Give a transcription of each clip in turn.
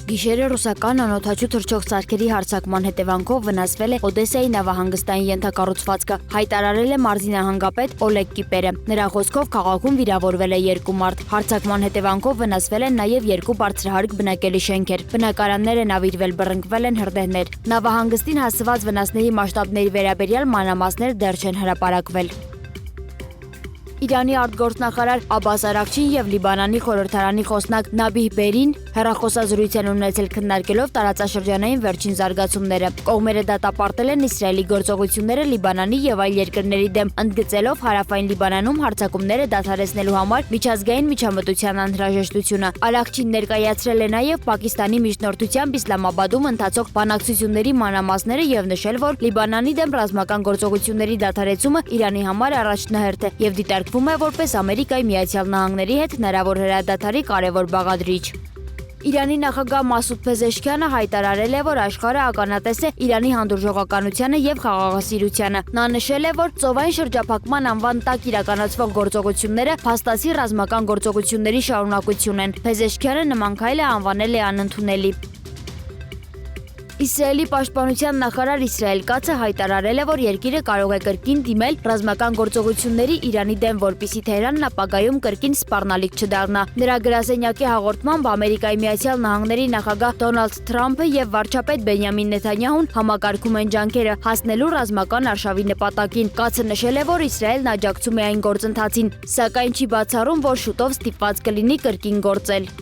Գիշերը ռուսական անօդաչու թռչող սարքերի հարձակման հետևանքով վնասվել է Օդեսայի նավահանգստային ենթակառուցվածքը, հայտարարել է մարզի նահանգապետ Օլեգ Կիպերը։ Նրա խոսքով քաղաքում վիրավորվել է 2 մարդ։ Հարձակման հետևանքով վնասվել են նաև 2 բարձրահարկ բնակելի շենքեր։ Բնակարաններ են ավիրվել, բռնկվել են հրդեհներ։ Նավահանգստին հասցված վնասների մասշտաբների վերաբերյալ մանրամասներ դեռ չեն հրապարակվել։ Իրանի արտգործնախարար Աբբաս Արաքչին եւ Լիբանանի խորհրդարանի խոսնակ Նաբիհ Բերին հեռախոսազրույց են ունեցել քննարկելով տարածաշրջանային վերջին զարգացումները։ Կողմերը դատապարտել են Իսրայելի գործողությունները Լիբանանի եւ այլ երկրների դեմ, ընդգծելով հարավային Լիբանանում հարձակումները դադարեցնելու համար միջազգային միջամտության անհրաժեշտությունը։ Արաքչին ներկայացրել է նաեւ Պակիստանի միջնորդությամբ Իսլամաբադում ընթացող բանակցությունների մանրամասները եւ նշել, որ Լիբանանի դեմ ռազմական գործողությունների դադարեցումը Իրանի համար առաջնահերթ է եւ դիտարկվում է որպես Ամերիկայի Միացյալ Նահանգների հետ հնարավոր հրադադարի կարևոր բաղադրիչ։ Իրանի նախագահ Մասուդ Փեզեշքյանը հայտարարել է, որ աշխարհը ականատես է Իրանի հանդուրժողականությանը եւ խաղաղասիրությանը։ Նա նշել է, որ ծովային շրջափակման անվան տակ իրականացվող գործողությունները փաստացի ռազմական գործողությունների շարունակություն են։ Փեզեշքյանը նման քայլը անվանել է անընդունելի։ Իսրայելի պաշտպանության նախարար Իսրայել Կացը հայտարարել է, որ երկիրը կարող է կրկին դիմել ռազմական գործողությունների Իրանի դեմ, որպեսզի Թեհրանն ապագայում կրկին սպառնալիք չդառնա։ Նրա գրասենյակի հաղորդմամբ Ամերիկայի Միացյալ Նահանգների նախագահ Դոնալդ Թրամփը եւ վարչապետ Բենյամին Նեթանյահուն համակարգում են ջանքերը հասնելու ռազմական արշավի նպատակին։ Կացը նշել է, որ Իսրայելն աջակցում է այն գործընթացին, սակայն չի բացառում, որ շուտով ստիպված կլինի կրկին գործել։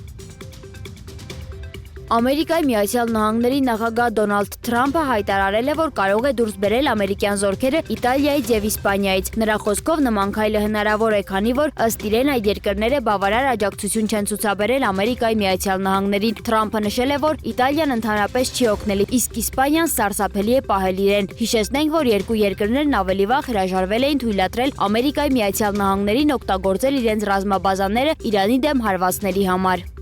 Ամերիկայի Միացյալ Նահանգների նախագահ Դոնալդ Թրամփը հայտարարել է, որ կարող է դուրս բերել ամերիկյան զորքերը Իտալիայից եւ Իսպանիայից։ Նրա խոսքով նման քայլը հնարավոր է, քանի որ ըստ իրեն այդ երկրները բավարար աջակցություն չեն ցուցաբերել Ամերիկայի Միացյալ Նահանգներին։ Թրամփը նշել է, որ Իտալիան ընդհանրապես չի օգնել, իսկ Իսպանիան սարսափելի է պահել իրեն։ Հիշեցնենք, որ երկու երկրներն ավելի վաղ հրաժարվել էին թույլատրել Ամերիկայի Միացյալ Նահանգներին օգտագործել իրենց ռազմաբազաները Իրանի դեմ հարվածների համար։